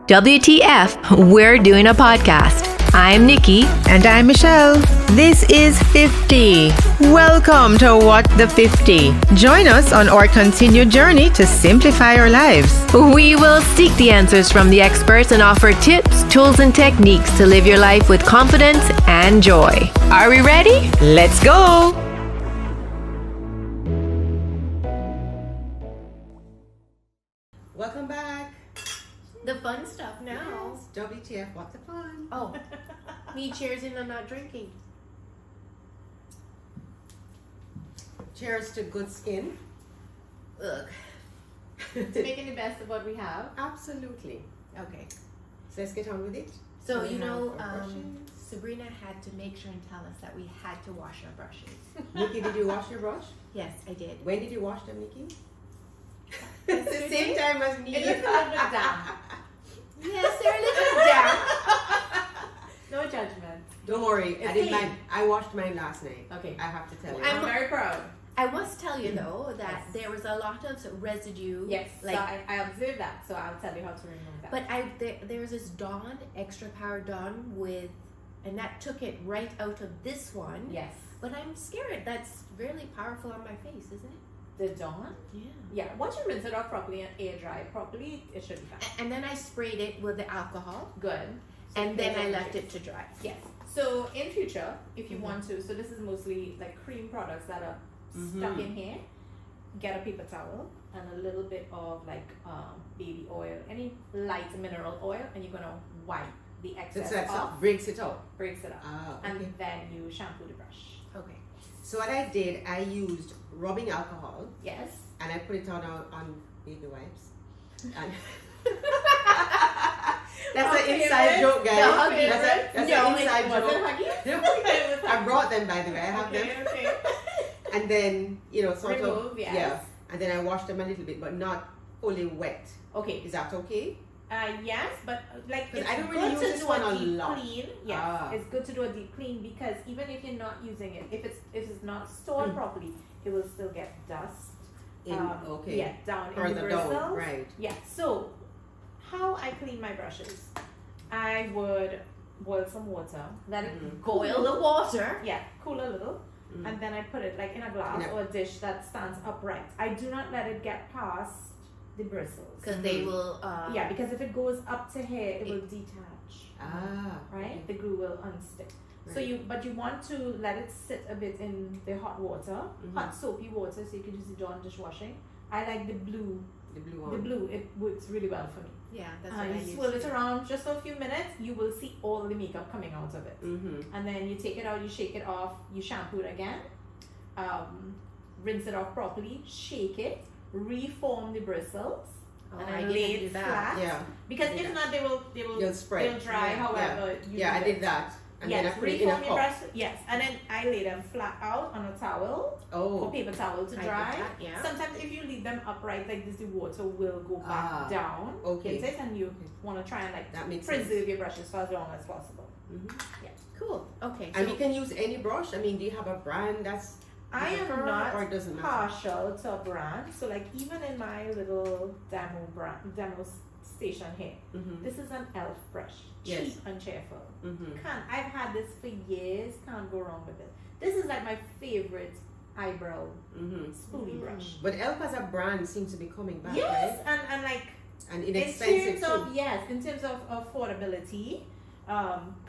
WTF, we're doing a podcast. I'm Nikki. And I'm Michelle. This is 50. Welcome to What the 50. Join us on our continued journey to simplify our lives. We will seek the answers from the experts and offer tips, tools, and techniques to live your life with confidence and joy. Are we ready? Let's go! Welcome back. The fun stuff now. WTF, what's the fun? Oh, me cheers and I'm not drinking. Cheers to good skin. Ugh. It's making the best of what we have. Absolutely. Okay. So let's get on with it. So, we you know, have our brushes. Sabrina had to make sure and tell us that we had to wash our brushes. Nikki, did you wash your brush? Yes, I did. When did you wash them, Nikki? It's the same time as me. It looks a little bit damp. Yes, they're a little damp. No judgment. Don't worry, It's I did clean. mine. I washed mine last night. Okay. I have to tell you. I'm very proud. I must tell you though that Yes. there was a lot of residue. Yes, Like, so I observed that, so I'll tell you how to remove that. but there was this Dawn extra power Dawn with, and that took it right out of this one. yes, But I'm scared. That's really powerful on my face, isn't it? the Dawn. Yeah. Yeah, once you rinse it off properly and air dry it properly, it should be fine. And then I sprayed it with the alcohol, Good. So and then clean I your left face. it to dry. Yes. So in future, if you Mhm. want to, so this is mostly like cream products that are stuck in here. Get a paper towel and a little bit of like baby oil, any light mineral oil, and you're gonna wipe the excess That's off. breaks it up. Breaks it up, Ah, okay. and then you shampoo the brush. Okay. So what I did, I used rubbing alcohol Yes. and I put it on baby wipes. And that's Okay, an inside then. joke, guys. The huggy, That's right? an inside Was it joke. huggy? I brought them, by the way. I have them. Okay. And then, sort of, Remove, yes. yeah. And then I washed them a little bit, but not fully wet. Okay. Is that okay? Yes, but like 'Cause it's I don't really good use to this do one a a deep lot. clean. Yes, Ah. it's good to do a deep clean because even if you're not using it, if it's not stored properly, it will still get dust. Okay. Yeah, down in the Further bristles. down, right. Yeah. So, how I clean my brushes, I would boil some water, let it Mhm. cool. Boil the water. Yeah, cool a little. Mhm. And then I put it like in a glass In a- or a dish that stands upright. I do not let it get past the bristles. Because they will. Yeah, because if it goes up to here, it will detach. Ah. Right? The glue will unstick. So Right. but you want to let it sit a bit in the hot water, Mhm. hot soapy water, so you can use it on dishwashing. I like the blue. The blue The one. blue, it works really well for me. Yeah, that's what I You use. swirl it around just for a few minutes, you will see all the makeup coming out of it. Mm-hmm. And then you take it out, you shake it off, you shampoo it again, rinse it off properly, shake it, reform the bristles, Oh, and I then lay didn't do it that. flat. Yeah. Because I did if that. not, They'll spread. they'll dry. Yeah, However, you Yeah, I do did it. that. And yes, then I put it in a reform your cup. brush. Yes, and then I lay them flat out on a towel or Oh. paper towel to I dry. did that, yeah. Sometimes if you leave them upright like this, the water will go back Ah, down. okay. Into it, and you want to try and like That makes preserve sense. your brushes for as long as possible. Mm-hmm. Cool. Okay. And so- you can use any brush. I mean, do you have a brand that's I am prefer, not or it doesn't matter? partial to a brand. So like even in my little demo station here, Mm-hmm. this is an elf brush. Yes. Cheap and cheerful. Mm-hmm. I've had this for years, can't go wrong with it. This is like my favorite eyebrow Mm-hmm. spoolie brush. But Elf as a brand seems to be coming back, Yes, right? and like And in inexpensive terms too. of in terms of affordability,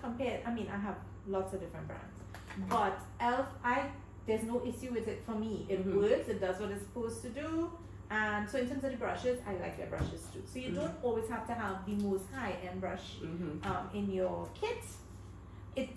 compared, I mean, I have lots of different brands, but Elf, there's no issue with it for me. It Mhm. works. It does what it's supposed to do. And so in terms of the brushes, I like their brushes too. So you don't always have to have the most high-end brush Mm-hmm. in your kit.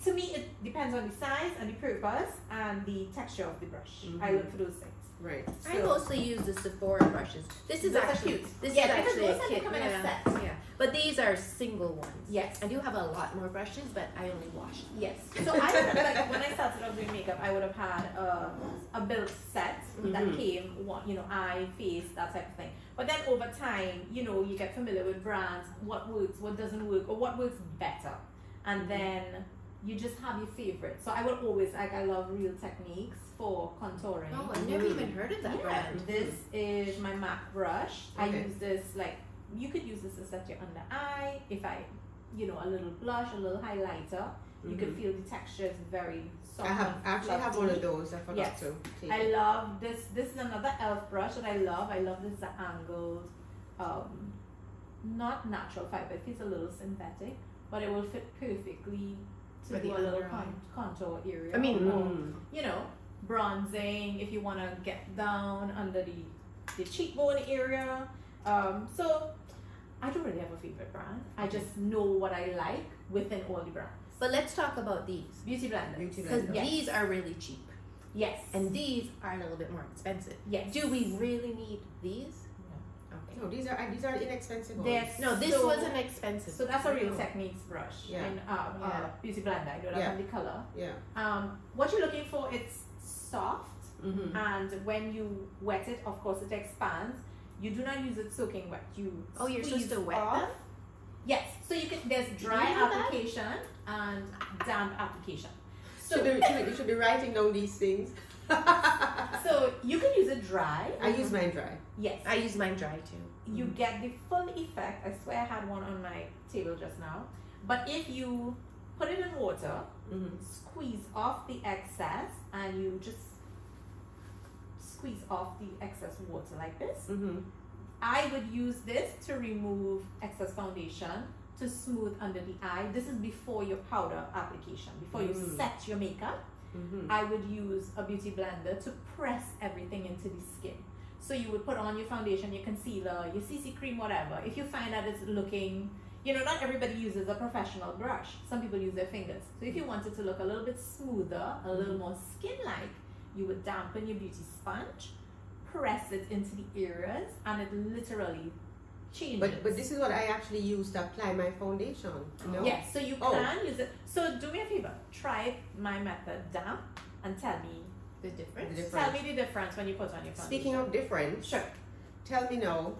To me, it depends on the size and the purpose and the texture of the brush. I Mhm. look for those things. Right. I So- mostly use the Sephora brushes. This is Those are actually cute. this Yeah, is because actually those a tend to kit. come in a Yeah, set. yeah. But these are single ones. Yes. I do have a lot more brushes, but I only wash them. Yes. So I would have, like when I started off doing makeup, I would have had a built set that Mhm. came, eye, face, that type of thing. But then over time, you get familiar with brands, what works, what doesn't work, or what works better, and then you just have your favorite. So I will always I love Real Techniques for contouring. Oh, I've never even heard of that Yeah, brand. this is my MAC brush. I Okay. use this like you could use this to set your under eye. If I, a little blush, a little highlighter, you could feel the texture is very soft. I actually have one of those. I forgot Yes. to take I it. love this. This is another e.l.f. brush that I love. I love this angled, not natural fiber. It feels a little synthetic, but it will fit perfectly to For do the a little under eye. contour area. I mean, or, bronzing if you want to get down under the cheekbone area. So I don't really have a favorite brand. I just know what I like within all the brands. But let's talk about these. Beauty blenders. Beauty Because blender. Yes. these are really cheap. Yes. And these are a little bit more expensive. yes. Do we really need these? Okay. No, these are inexpensive ones. Yes. No, this So- wasn't expensive. So that's a Real No. Techniques brush Yeah. and Yeah. beauty blender. I don't Yeah. have the color. Yeah. What you're looking for, it's soft, Mm-hmm. and when you wet it, of course, it expands. You do not use it soaking wet. You Oh, you're supposed squeeze to wet off. them? Yes. So you can. There's dry you know that? application and damp application. So You should be writing down these things. so you can use it dry. I use mine dry. Yes. I use mine dry too. You get the full effect. I swear I had one on my table just now. But if you put it in water, Mm-hmm. squeeze off the excess, and you just squeeze off the excess water like this. Mm-hmm. I would use this to remove excess foundation, to smooth under the eye. This is before your powder application, before you set your makeup. Mm-hmm. I would use a beauty blender to press everything into the skin. So you would put on your foundation, your concealer, your CC cream, whatever. If you find that it's looking, not everybody uses a professional brush. Some people use their fingers. So if you want it to look a little bit smoother, a little more skin-like, you would dampen your beauty sponge, press it into the areas, and it literally changes. But this is what I actually use to apply my foundation. No? Yes, so you Oh. can use it. So do me a favor, try my method damp and tell me The difference? The Tell me the difference when you put on your foundation. Speaking of difference, Sure. tell me now.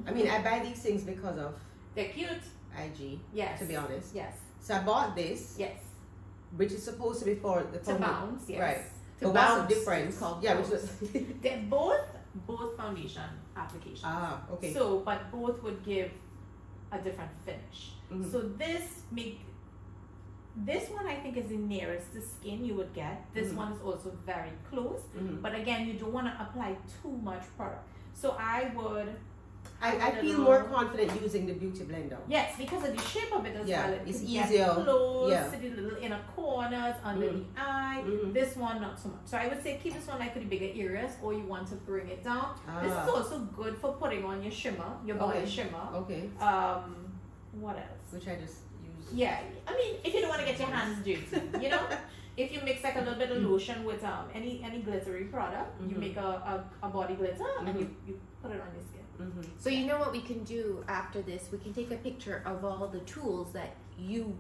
I mean, I buy these things because of They're cute. IG, Yes. to be honest. Yes. So I bought this, Yes. which is supposed to be for the To foundation. bounce, yes. Right. To But bounce, what's the difference? it's called Yeah, bounce. which was They're both foundation applications. okay. So, but both would give a different finish. Mhm. So this one I think is the nearest to skin you would get. This Mhm. one is also very close. Mhm. But again, you don't want to apply too much product. So I would, I feel more confident using the beauty blender. yes, because of the shape of it as Yeah, well. It it's could easier. get close Yeah. to the little inner corners, under the eye. Mhm. This one, not so much. So I would say keep this one like for the bigger areas, or you want to bring it down. This is also good for putting on your shimmer, your body Okay. shimmer. Okay. What else? Which I just use. Yeah, I mean, if you don't want to get your hands dirty, if you mix like a little bit of lotion with any glittery product, you Mhm. make a body glitter and Mhm. you put it on your skin. Mm-hmm. So you know what we can do after this? We can take a picture of all the tools that you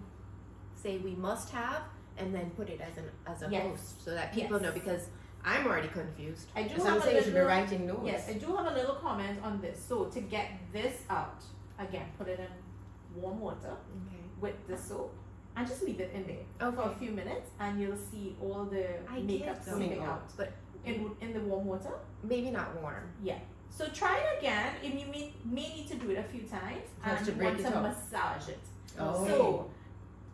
say we must have, and then put it as a Yes. post so that people Yes. know. Because I'm already confused. I do So have I'm a saying you should be little, writing notes. yes, I do have a little comment on this. So to get this out, again, put it in warm water Okay. with the soap and just leave it in there for a Okay. few minutes, and you'll see all the I makeup did coming see out But in the warm water. maybe not warm. Yeah. So try it again. If you may need to do it a few times, Just and to you break want it to up. massage it. Oh. So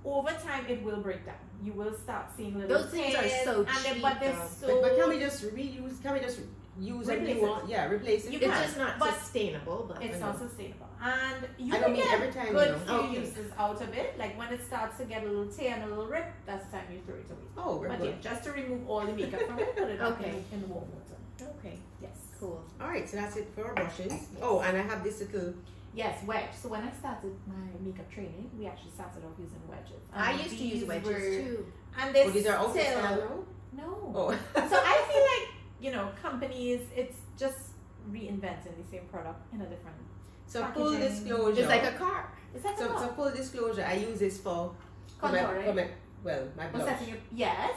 over time, it will break down. You will start seeing little Those things are tears, so and then, cheap, but they're though. so. But can we just reuse? Can we just use a Replace new it. one? Yeah, replace it. You It's can, just not but sustainable. But it's I not know. sustainable, and you I can don't mean get every time, good you know. few Okay. uses out of it. Like when it starts to get a little tear and a little rip, that's the time you throw it away. Oh, very But good. yeah, just to remove all the makeup from it, put it Okay. in warm water. okay, Yes. cool. All right, so that's it for our brushes. Oh, and I have this little. Yes, wedge. So when I started my makeup training, we actually started off using wedges. I And used to use these wedges were- too. And they Oh, these are out of still style now? no. Oh. So I feel like companies, it's just reinventing the same product in a different. So Packaging. full disclosure. Just like a car. Is that so full disclosure, I use this for my contouring? my Or blush. setting up? Yes.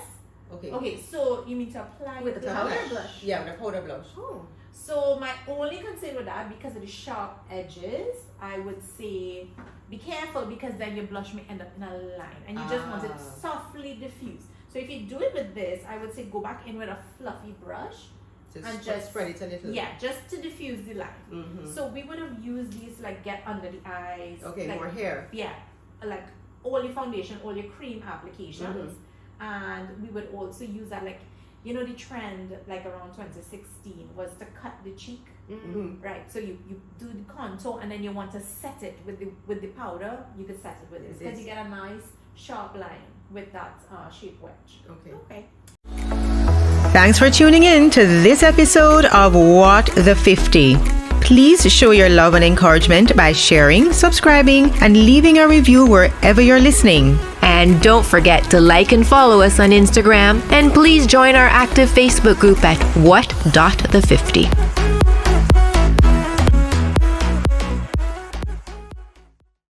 Okay. Okay, so you mean to apply With the the powder blush? blush. Yeah, with a powder blush. Oh. So my only concern with that, because of the sharp edges, I would say be careful, because then your blush may end up in a line, and you just want it softly diffused. So if you do it with this, I would say go back in with a fluffy brush Just spread it a little. Yeah, just to diffuse the line. Mm-hmm. So we would have used these like get under the eyes. Okay, like, more hair. Yeah, like all your foundation, all your cream applications, and we would also use that like, you know, the trend like around 2016 was to cut the cheek, right? So you do the contour and then you want to set it with the powder. You could set it with this because you get a nice sharp line with that shape wedge. Okay. Thanks for tuning in to this episode of What the 50. Please show your love and encouragement by sharing, subscribing, and leaving a review wherever you're listening. And don't forget to like and follow us on Instagram. And please join our active Facebook group at What.the50.